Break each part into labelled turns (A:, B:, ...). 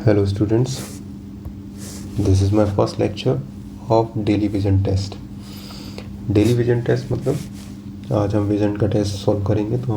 A: Hello students, this is my first lecture of daily vision test. Daily vision test मतलब आज हम vision का test solve करेंगे। तो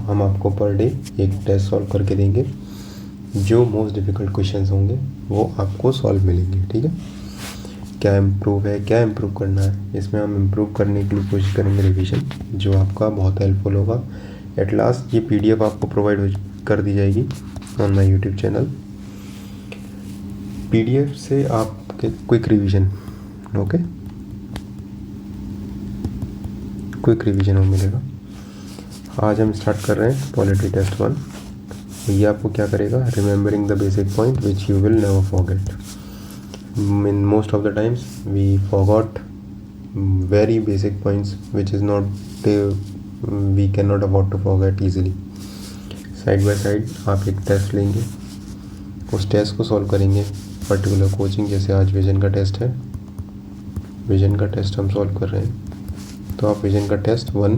A: हम आपको पर डे एक टेस्ट सॉल्व करके देंगे। जो मोस्ट डिफ़िकल्ट क्वेश्चंस होंगे वो आपको सॉल्व मिलेंगे। ठीक है, क्या इम्प्रूव है, क्या इम्प्रूव करना है, इसमें हम इम्प्रूव करने के लिए कोशिश करेंगे रिवीजन, जो आपका बहुत हेल्पफुल होगा। एट लास्ट ये PDF आपको प्रोवाइड कर दी जाएगी on my YouTube channel. PDF से आपके quick revision, okay, quick revision मिलेगा। आज हम स्टार्ट कर रहे हैं पॉलिटी टेस्ट 1। ये आपको क्या करेगा, remembering the basic point which you will never forget. In most of the times we forgot very basic points which is not we can not afford to forget easily. Side by side आप एक test लेंगे, उस test को solve करेंगे। Particular coaching, जैसे आज vision का test है, विजन का टेस्ट हम सॉल्व कर रहे हैं, तो आप विजन का टेस्ट 1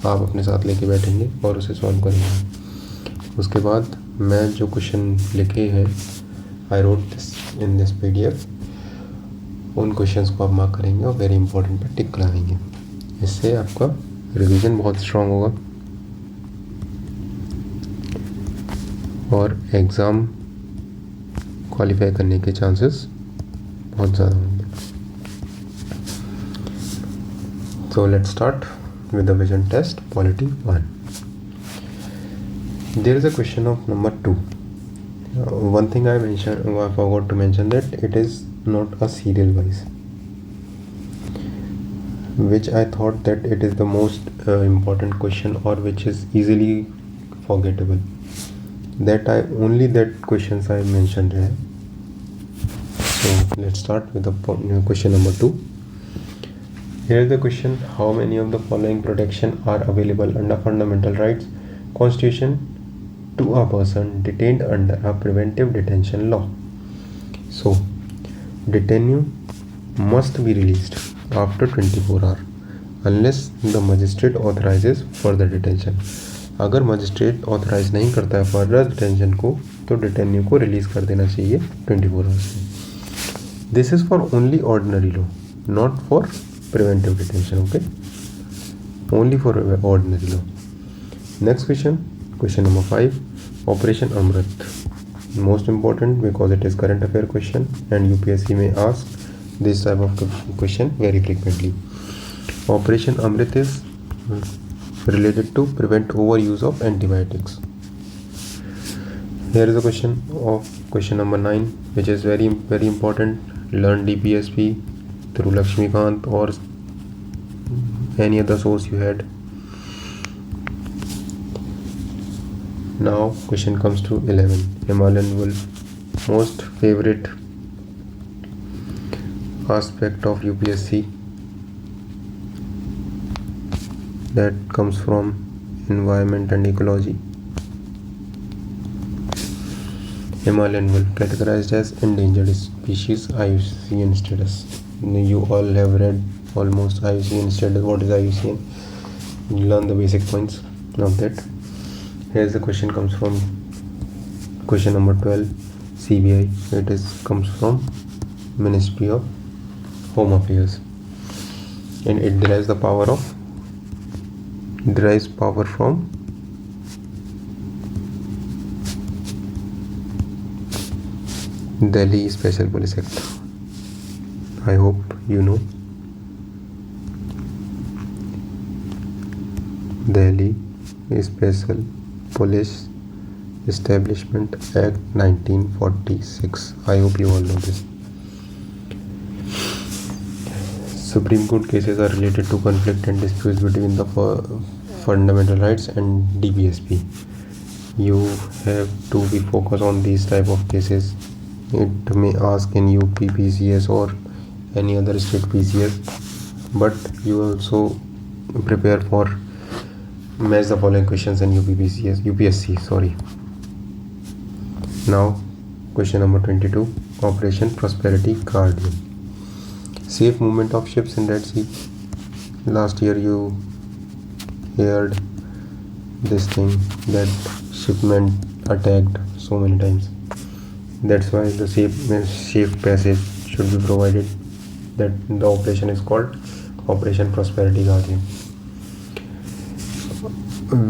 A: आप अपने साथ लेके बैठेंगे और उसे सॉल्व करेंगे। उसके बाद मैं जो क्वेश्चन लिखे हैं, I wrote this in this PDF, उन क्वेश्चंस को आप मार्क करेंगे और वेरी इंपॉर्टेंट पर टिक लगाएंगे। इससे आपका रिवीजन बहुत स्ट्रांग होगा और एग्ज़ाम क्वालिफाई करने के चांसेस बहुत ज़्यादा होंगे। So let's start with the vision test polity 1. There is a question of number 2. One thing I forgot to mention that it is not a serial wise, which I thought that it is the most important question or which is easily forgettable. That questions I mentioned here. So let's start with the question number 2. Here is the question: how many of the following protection are available under fundamental rights constitution to a person detained under a preventive detention law? So detainee must be released after 24 hours unless the magistrate authorizes further detention. अगर magistrate authorise नहीं करता है further detention को, तो डिटेन्यू को release कर देना चाहिए 24 आवर्स में। This is for only ordinary law, not for preventive detention, okay, only for ordinary law. Next question number 5, Operation Amrit, most important because it is current affair question and UPSC may ask this type of question very frequently. Operation Amrit is related to prevent overuse of antibiotics. Here is a question number 9, which is very important. Learn DPSP through Lakshmikant or any other source you had. Now question comes to 11, Himalayan wolf, most favorite aspect of UPSC that comes from environment and ecology. Himalayan wolf categorized as endangered species, IUCN status. You all have read almost IUCN status. What is IUCN? You learn the basic points of that. Here's the question comes from question number 12, CBI. It comes from Ministry of Home Affairs, and it derives power from Delhi Special Police Act. I hope you know. Delhi Special Police Establishment Act 1946. I hope you all know this. Supreme Court cases are related to conflict and disputes between the fundamental rights and DPSP. You have to be focused on these type of cases. It may ask in UPPCS or any other state PCS, but you also prepare for match the following questions in UPSC. Now question number 22, Operation Prosperity Guardian, safe movement of ships in Red Sea. Last year you heard this thing that shipment attacked so many times. That's why the safe passage should be provided. That the operation is called Operation Prosperity Guardian.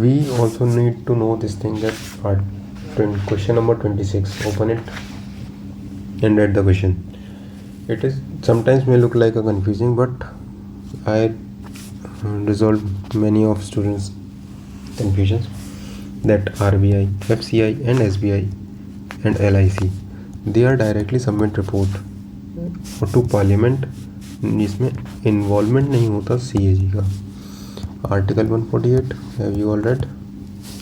A: We also need to know this thing that question number 26. Open it and read the question. It is sometimes may look like a confusing, but I resolved many of students' confusions. That RBI, FCI and SBI and LIC, they are directly submit report to parliament, जिसमें involvement नहीं होता CAG का. Article 148, have you all read?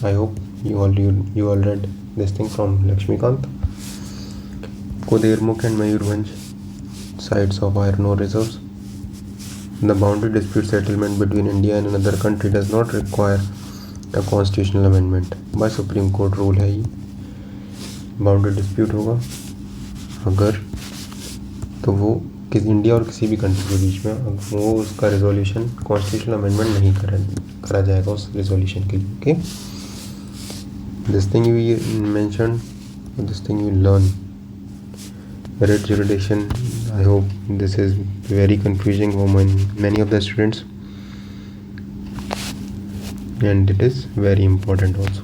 A: I hope you all read this thing from Lakshmikant. Kodermukh and Mayurbhanj, sites of iron ore reserves. The boundary dispute settlement between India and another country does not require a constitutional amendment by Supreme Court rule है ये. Boundary dispute होगा अगर, तो वो India और किसी भी country के बीच में वो उसका रिजोल्यूशन कॉन्स्टिट्यूशनल अमेंडमेंट नहीं करा जाएगा उस रिजोल्यूशन के लिए. Okay, this thing you mention, this thing you learn. Rate jurisdiction, I hope this is very confusing for many of the students, and it is very important also.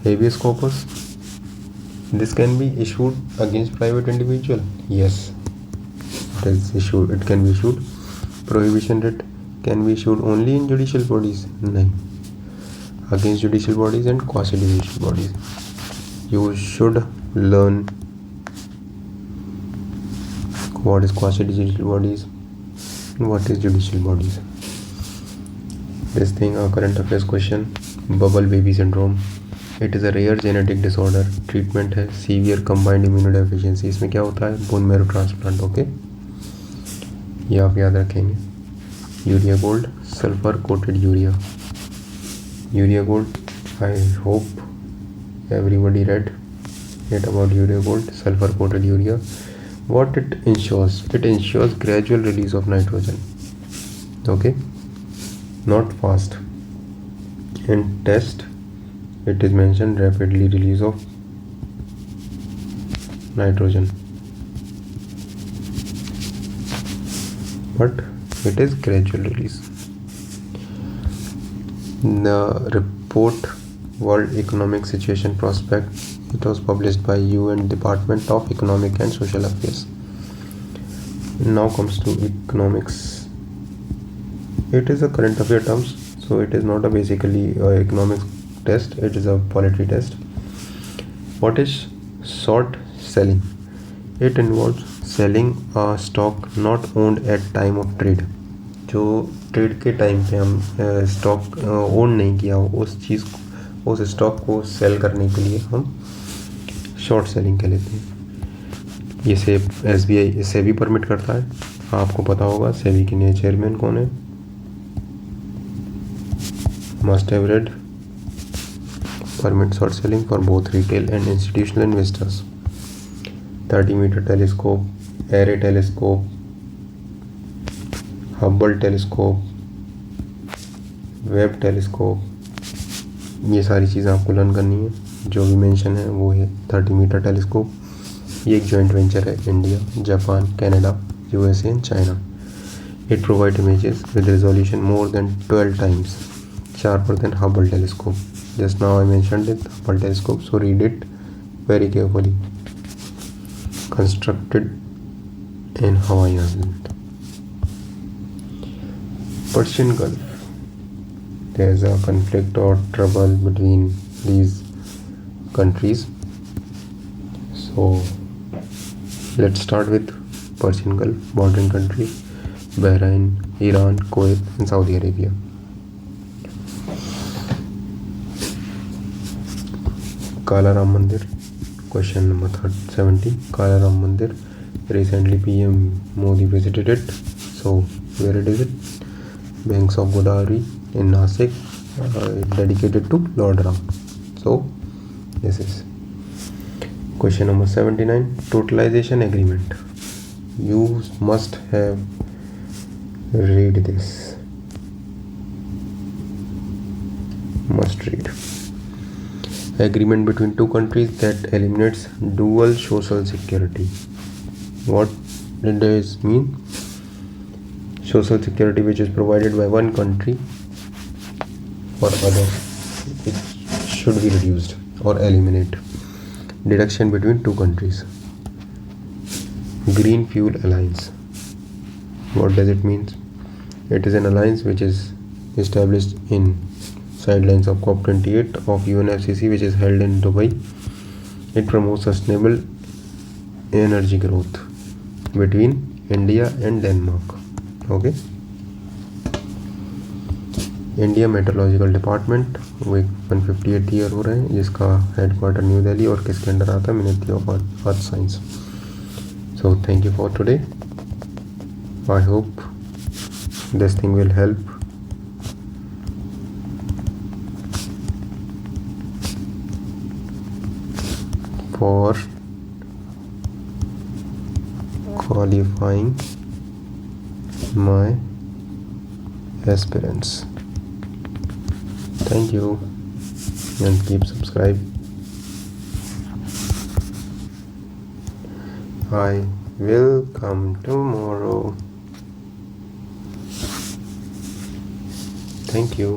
A: Habeas corpus, this can be issued against private individual. Yes, it is issued. It can be issued. Prohibition writ can be issued only in judicial bodies. नहीं, against judicial bodies and quasi judicial bodies. You should learn what is quasi judicial bodies and what is judicial bodies. This thing, a current affairs question. Bubble baby syndrome, it is a rare genetic disorder. Treatment है severe combined immunodeficiency. इसमें क्या होता है? Bone marrow transplant. Okay, ये आप याद रखेंगे. Urea gold, sulphur coated urea. Urea gold, I hope everybody read it about urea gold, sulfur coated urea. What it ensures? It ensures gradual release of nitrogen. Okay, not fast. In test, it is mentioned rapidly release of nitrogen, but it is gradual release. The report World Economic Situation Prospect, it was published by UN Department of Economic and Social Affairs. Now comes to economics. It is a current affair terms, so it is not a basically economics test, it is a polity test. What is short selling? It involves selling a stock not owned at time of trade. जो trade के time पे हम stock own नहीं किया हो, उस चीज़ को, उस स्टॉक को सेल करने के लिए हम शॉर्ट सेलिंग कह लेते हैं. ये SBI से भी परमिट करता है. आपको पता होगा सेबी के नए चेयरमैन कौन है. Must have read. Permit short selling for both retail and institutional investors. 30 metre telescope, array telescope, Hubble telescope, Webb telescope, ये सारी चीज़ें आपको लर्न करनी है. जो भी मेंशन है वो है 30 मीटर टेलीस्कोप. ये एक जॉइंट वेंचर है India, Japan, Canada, USA and China. It provide images with resolution more than 12 times sharper than Hubble telescope. Just now I mentioned it, Hubble telescope, so read it very carefully. Constructed in Hawaii Island. Persian Gulf, there is a conflict or trouble between these countries. So let's start with Persian Gulf bordering countries: Bahrain, Iran, Kuwait and Saudi Arabia. Kala Ram Mandir, question number 70. Kala Ram Mandir, recently PM Modi visited it. So where it is it? Banks of Godavari in Nasik, dedicated to Lord Ram. So this is question number 79. Totalization agreement. You must have read this. Must read. agreement between two countries that eliminates dual social security. What did this mean? Social security which is provided by one country for other, it should be reduced or eliminate. Deduction between two countries. Green Fuel Alliance. What does it mean? It is an alliance which is established in sidelines of COP28 of UNFCCC, which is held in Dubai. It promotes sustainable energy growth between India and Denmark. Okay. India meteorological department वो एक 158 year हो रहे हैं, जिसका headquarter new Delhi और किसके under आता है? Ministry of earth science. So thank you for today. I hope this thing will help for qualifying my aspirants. Thank you and keep subscribe. I will come tomorrow. Thank you.